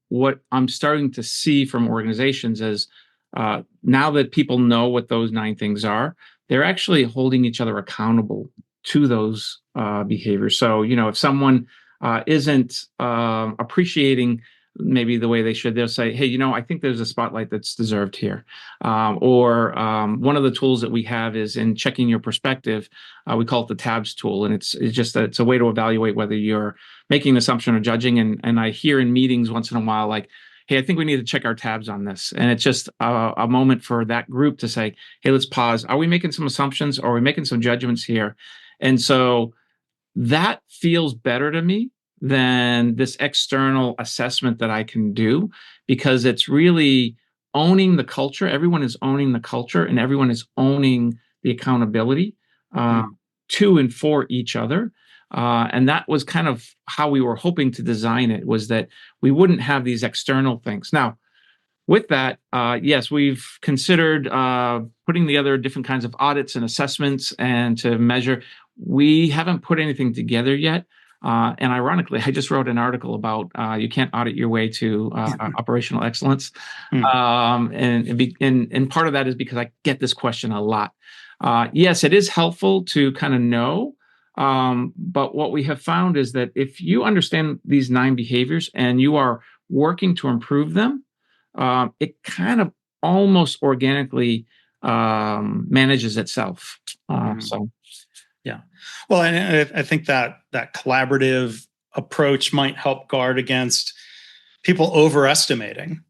what I'm starting to see from organizations is now that people know what those 9 things are, they're actually holding each other accountable to those behaviors. So, if someone isn't appreciating maybe the way they should, they'll say, hey, I think there's a spotlight that's deserved here. Or one of the tools that we have is in checking your perspective. We call it the tabs tool. And it's a way to evaluate whether you're making an assumption or judging. And I hear in meetings once in a while, like, hey, I think we need to check our tabs on this. And it's just a moment for that group to say, hey, let's pause. Are we making some assumptions, or are we making some judgments here? And so that feels better to me than this external assessment that I can do, because it's really owning the culture. Everyone is owning the culture, and everyone is owning the accountability to and for each other. And that was kind of how we were hoping to design it, was that we wouldn't have these external things. Now, with that, yes, we've considered putting together different kinds of audits and assessments and to measure. We haven't put anything together yet. And ironically, I just wrote an article about you can't audit your way to operational excellence. And part of that is because I get this question a lot. Yes, it is helpful to kind of know. But what we have found is that if you understand these 9 behaviors and you are working to improve them, it kind of almost organically manages itself. So, yeah. Well, I think that collaborative approach might help guard against people overestimating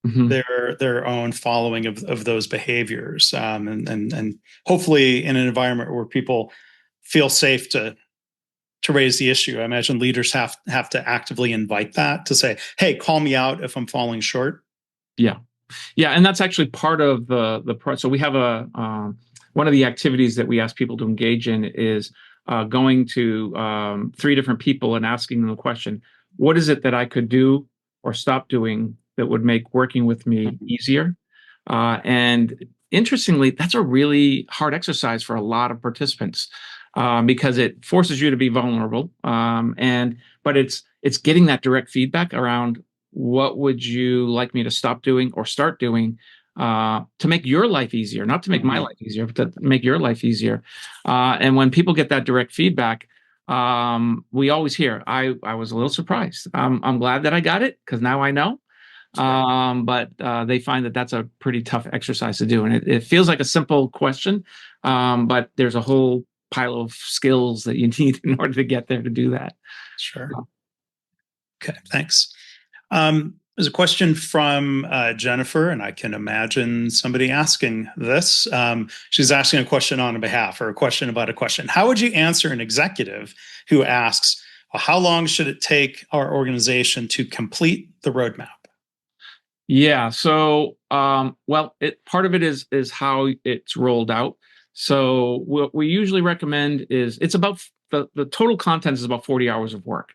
their own following of those behaviors, and hopefully in an environment where people feel safe to raise the issue. I imagine leaders have to actively invite that, to say, hey, call me out if I'm falling short. Yeah. Yeah. And that's actually part of so we have one of the activities that we ask people to engage in is going to 3 different people and asking them the question, what is it that I could do or stop doing that would make working with me easier? And interestingly, that's a really hard exercise for a lot of participants, because it forces you to be vulnerable. But it's getting that direct feedback around, what would you like me to stop doing or start doing to make your life easier, not to make my life easier, but to make your life easier. And when people get that direct feedback, we always hear, I was a little surprised. I'm glad that I got it, because now I know. But they find that that's a pretty tough exercise to do. And it feels like a simple question, but there's a whole pile of skills that you need in order to get there to do that. Sure. Okay, thanks. There's a question from Jennifer, and I can imagine somebody asking this. She's asking a question on behalf, or a question about a question. How would you answer an executive who asks, well, how long should it take our organization to complete the roadmap? Yeah. So, part of it is how it's rolled out. So what we usually recommend is, it's about the total content is about 40 hours of work.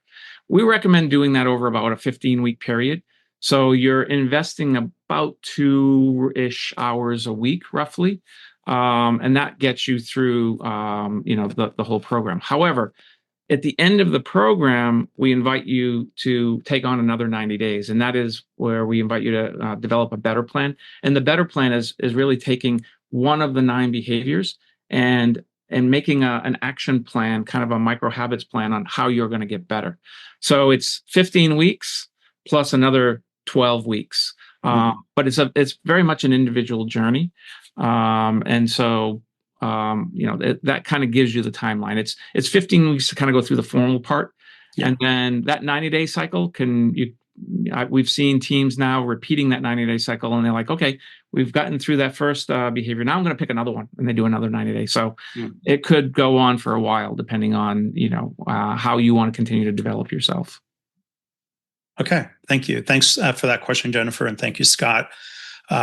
We recommend doing that over about a 15-week period. So you're investing about 2-ish hours a week, roughly. And that gets you through, the whole program. However, at the end of the program, we invite you to take on another 90 days. And that is where we invite you to develop a better plan. And the better plan is really taking one of the 9 behaviors and making an action plan, kind of a micro habits plan on how you're going to get better. So it's 15 weeks plus another 12 weeks. But it's very much an individual journey. And so that kind of gives you the timeline. It's 15 weeks to kind of go through the formal part. Yeah. And then that 90-day cycle we've seen teams now repeating that 90-day cycle, and they're like, okay, we've gotten through that first behavior. Now I'm going to pick another one, and they do another 90 days. So it could go on for a while, depending on, how you want to continue to develop yourself. Okay. Thank you. Thanks for that question, Jennifer. And thank you, Scott,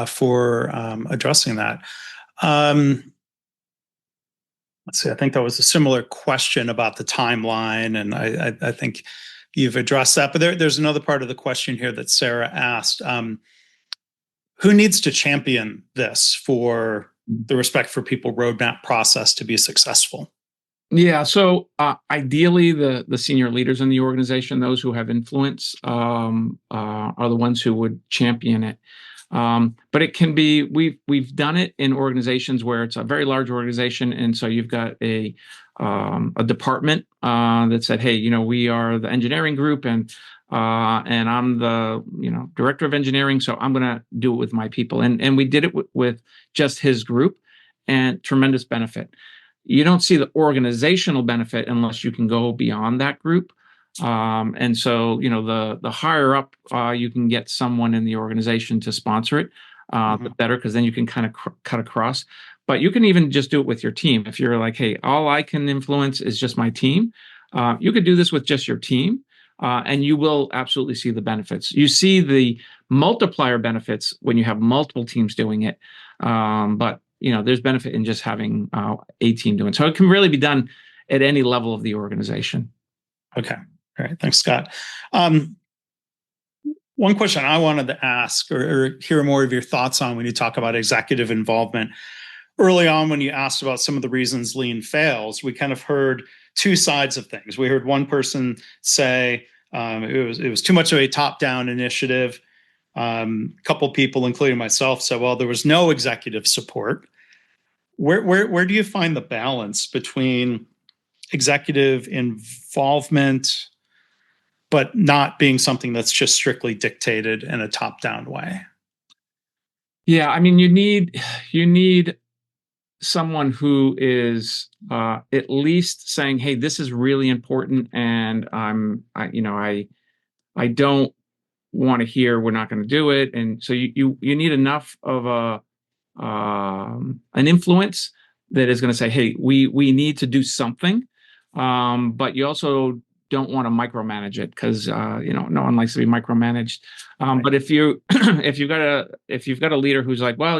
for addressing that. Let's see, I think that was a similar question about the timeline, and I think you've addressed that. But there's another part of the question here that Sarah asked. who needs to champion this for the respect for people roadmap process to be successful? Yeah, so ideally, the senior leaders in the organization, those who have influence, are the ones who would champion it. But it can be we've done it in organizations where it's a very large organization, and so you've got a department that said, hey, we are the engineering group, and I'm the director of engineering, so I'm going to do it with my people, and we did it with just his group, and tremendous benefit. You don't see the organizational benefit unless you can go beyond that group. And so, the higher up you can get someone in the organization to sponsor it, the better, because then you can kind of cut across. But you can even just do it with your team. If you're like, hey, all I can influence is just my team, you could do this with just your team, and you will absolutely see the benefits. You see the multiplier benefits when you have multiple teams doing it. But there's benefit in just having a team doing it. So it can really be done at any level of the organization. Okay. All right. Thanks, Scott. One question I wanted to ask or hear more of your thoughts on when you talk about executive involvement. Early on, when you asked about some of the reasons lean fails, we kind of heard two sides of things. We heard one person say it was too much of a top-down initiative. A couple people, including myself, said, well, there was no executive support. Where do you find the balance between executive involvement, but not being something that's just strictly dictated in a top-down way? Yeah, I mean, you need someone who is at least saying, hey, this is really important, and I don't want to hear we're not going to do it. And so you need enough of an influence that is going to say, hey, we need to do something, but you also don't want to micromanage it, because no one likes to be micromanaged. Right. But if you've got a leader who's like, well,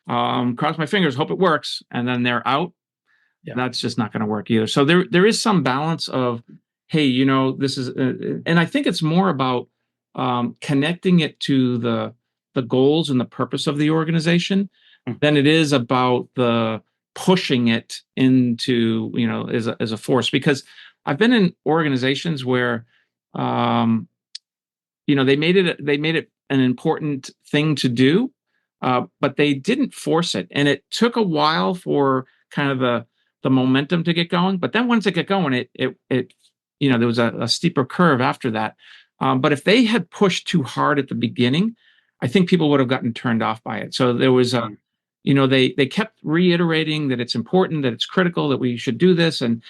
cross my fingers, hope it works, and then they're out, that's just not going to work either. So there is some balance of, hey, this is, and I think it's more about connecting it to the goals and the purpose of the organization than it is about the pushing it into as a force. Because I've been in organizations where they made it an important thing to do, but they didn't force it, and it took a while for kind of the momentum to get going. But then once it got going, it there was a steeper curve after that. But if they had pushed too hard at the beginning, I think people would have gotten turned off by it. So there was they kept reiterating that it's important, that it's critical, that we should do this, and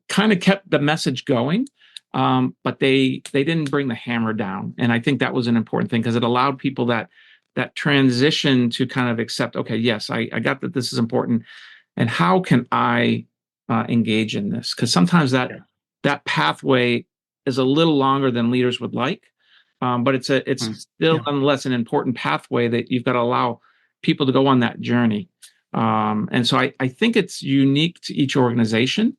kind of kept the message going. But they didn't bring the hammer down. And I think that was an important thing, because it allowed people that transition to kind of accept, okay, yes, I got that this is important. And how can I engage in this? Because sometimes that pathway is a little longer than leaders would like. But it's still nonetheless an important pathway that you've got to allow people to go on that journey. And so I think it's unique to each organization.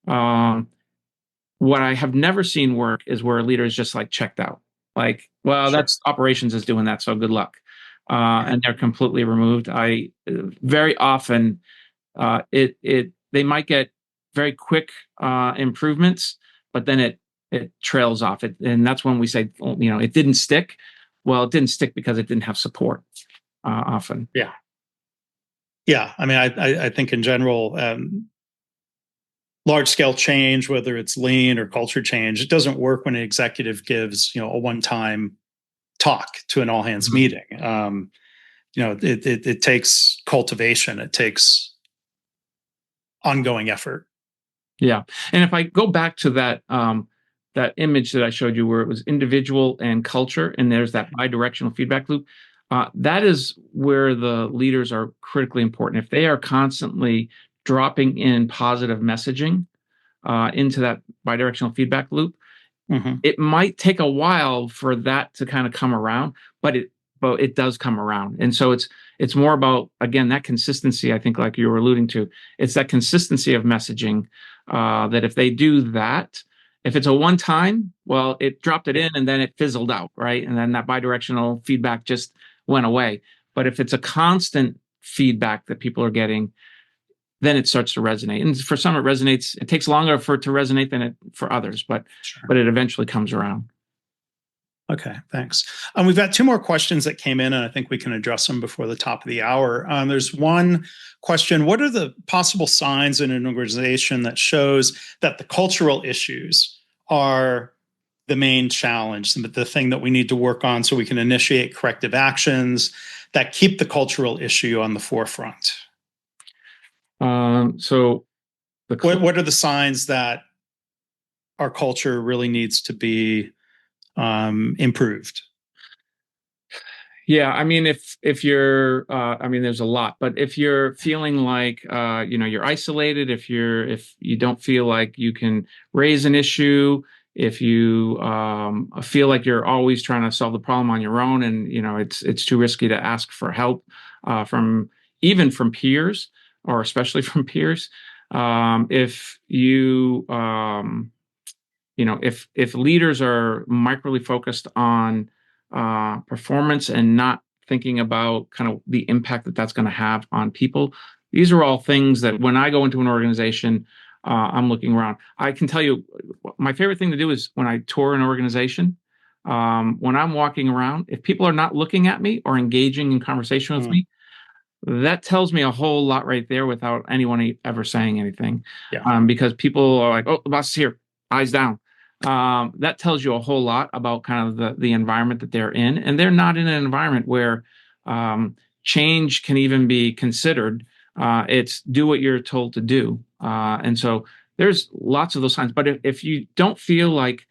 What I have never seen work is where a leader is just like checked out. Like, well, that's operations is doing that, so good luck. And they're completely removed. I very often they might get very quick improvements, but then it trails off. And that's when we say, it didn't stick. Well, it didn't stick because it didn't have support often. Yeah. Yeah. I mean, I think in general, large scale change, whether it's lean or culture change, it doesn't work when an executive gives, a one-time talk to an all hands meeting. It takes cultivation. It takes ongoing effort. Yeah. And if I go back to that image that I showed you where it was individual and culture, and there's that bidirectional feedback loop, that is where the leaders are critically important. If they are constantly dropping in positive messaging into that bidirectional feedback loop, it might take a while for that to kind of come around, but it does come around. And so it's more about, again, that consistency. I think, like you were alluding to, it's that consistency of messaging, that if they do that, if it's a one time, well, it dropped it in and then it fizzled out, right? And then that bidirectional feedback just went away. But if it's a constant feedback that people are getting, then it starts to resonate. And for some, it resonates. It takes longer for it to resonate than it for others, but it eventually comes around. Okay, thanks. We've got two more questions that came in, and I think we can address them before the top of the hour. There's one question: what are the possible signs in an organization that shows that the cultural issues are the main challenge, the thing that we need to work on so we can initiate corrective actions that keep the cultural issue on the forefront? So what are the signs that our culture really needs to be improved? Yeah, I mean, if you're, I mean, there's a lot, but if you're feeling like, you're isolated, if you don't feel like you can raise an issue, if you feel like you're always trying to solve the problem on your own, and it's too risky to ask for help from peers, or especially from peers, if you if leaders are microly focused on performance and not thinking about kind of the impact that that's going to have on people. These are all things that when I go into an organization, I'm looking around. I can tell you, my favorite thing to do is when I tour an organization, when I'm walking around, if people are not looking at me or engaging in conversation with me, that tells me a whole lot right there without anyone ever saying anything. Yeah. Because people are like, oh, the boss is here, eyes down. That tells you a whole lot about kind of the environment that they're in. And they're not in an environment where change can even be considered. It's do what you're told to do. And so there's lots of those signs. But if you don't feel like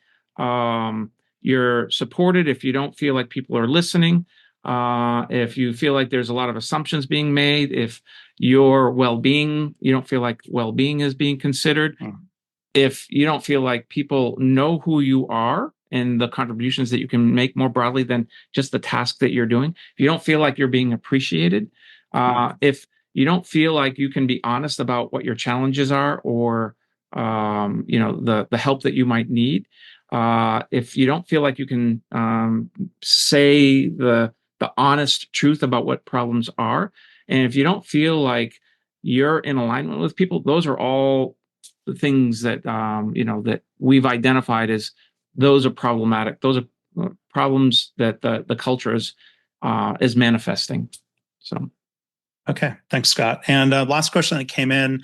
you're supported, if you don't feel like people are listening, if you feel like there's a lot of assumptions being made, if your well-being, you don't feel like well-being is being considered, if you don't feel like people know who you are and the contributions that you can make more broadly than just the task that you're doing, if you don't feel like you're being appreciated, if you don't feel like you can be honest about what your challenges are, or the help that you might need, if you don't feel like you can say the honest truth about what problems are, and if you don't feel like you're in alignment with people, those are all the things that that we've identified as those are problematic. Those are problems that the culture is manifesting. So, okay, thanks, Scott. And last question that came in: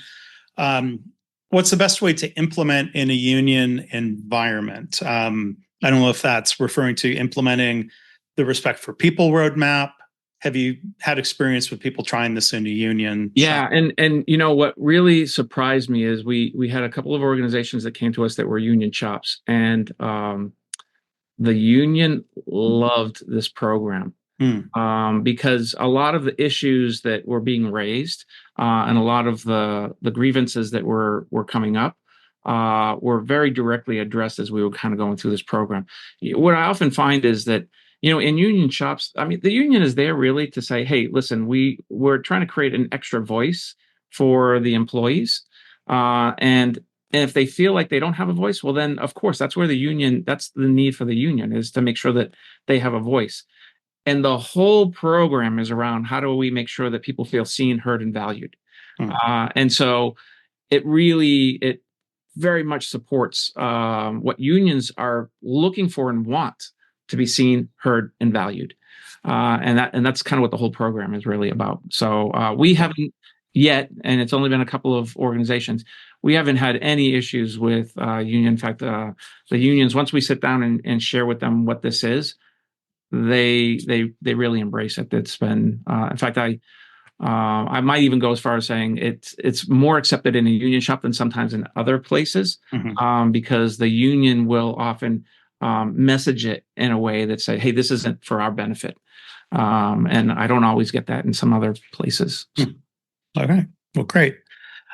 what's the best way to implement in a union environment? I don't know if that's referring to implementing the Respect for People roadmap. Have you had experience with people trying this in a union? Yeah, and what really surprised me is we had a couple of organizations that came to us that were union shops, and the union loved this program because a lot of the issues that were being raised and a lot of the grievances that were coming up were very directly addressed as we were kind of going through this program. What I often find is that in union shops, I mean, the union is there really to say, hey, listen, we're trying to create an extra voice for the employees. And if they feel like they don't have a voice, well, then, of course, that's the need for the union, is to make sure that they have a voice. And the whole program is around how do we make sure that people feel seen, heard, and valued. And so it very much supports what unions are looking for and want to be seen, heard, and valued. And that's kind of what the whole program is really about. So we haven't yet, and it's only been a couple of organizations, we haven't had any issues with union. In fact, the unions, once we sit down and share with them what this is, they really embrace it. It's been, in fact, I might even go as far as saying it's more accepted in a union shop than sometimes in other places, because the union will often message it in a way that say, hey, this isn't for our benefit. And I don't always get that in some other places. Okay, well, great.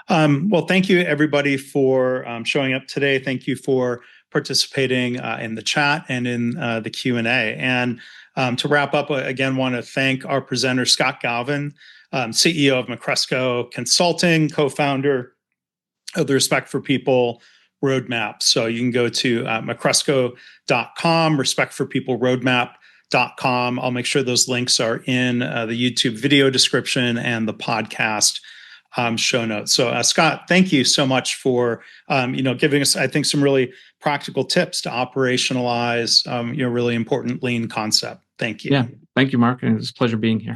Well, thank you, everybody, for showing up today. Thank you for participating in the chat and in the Q&A. And to wrap up, again, want to thank our presenter, Scott Gauvin, CEO of Macresco Consulting, co-founder of the Respect for People roadmap. So you can go to macresco.com, Respect for People roadmap I'll make sure those links are in the YouTube video description and the podcast show notes. So, Scott, thank you so much for giving us, I think, some really practical tips to operationalize really important lean concept. Thank you. Yeah, thank you, Mark, and it's a pleasure being here.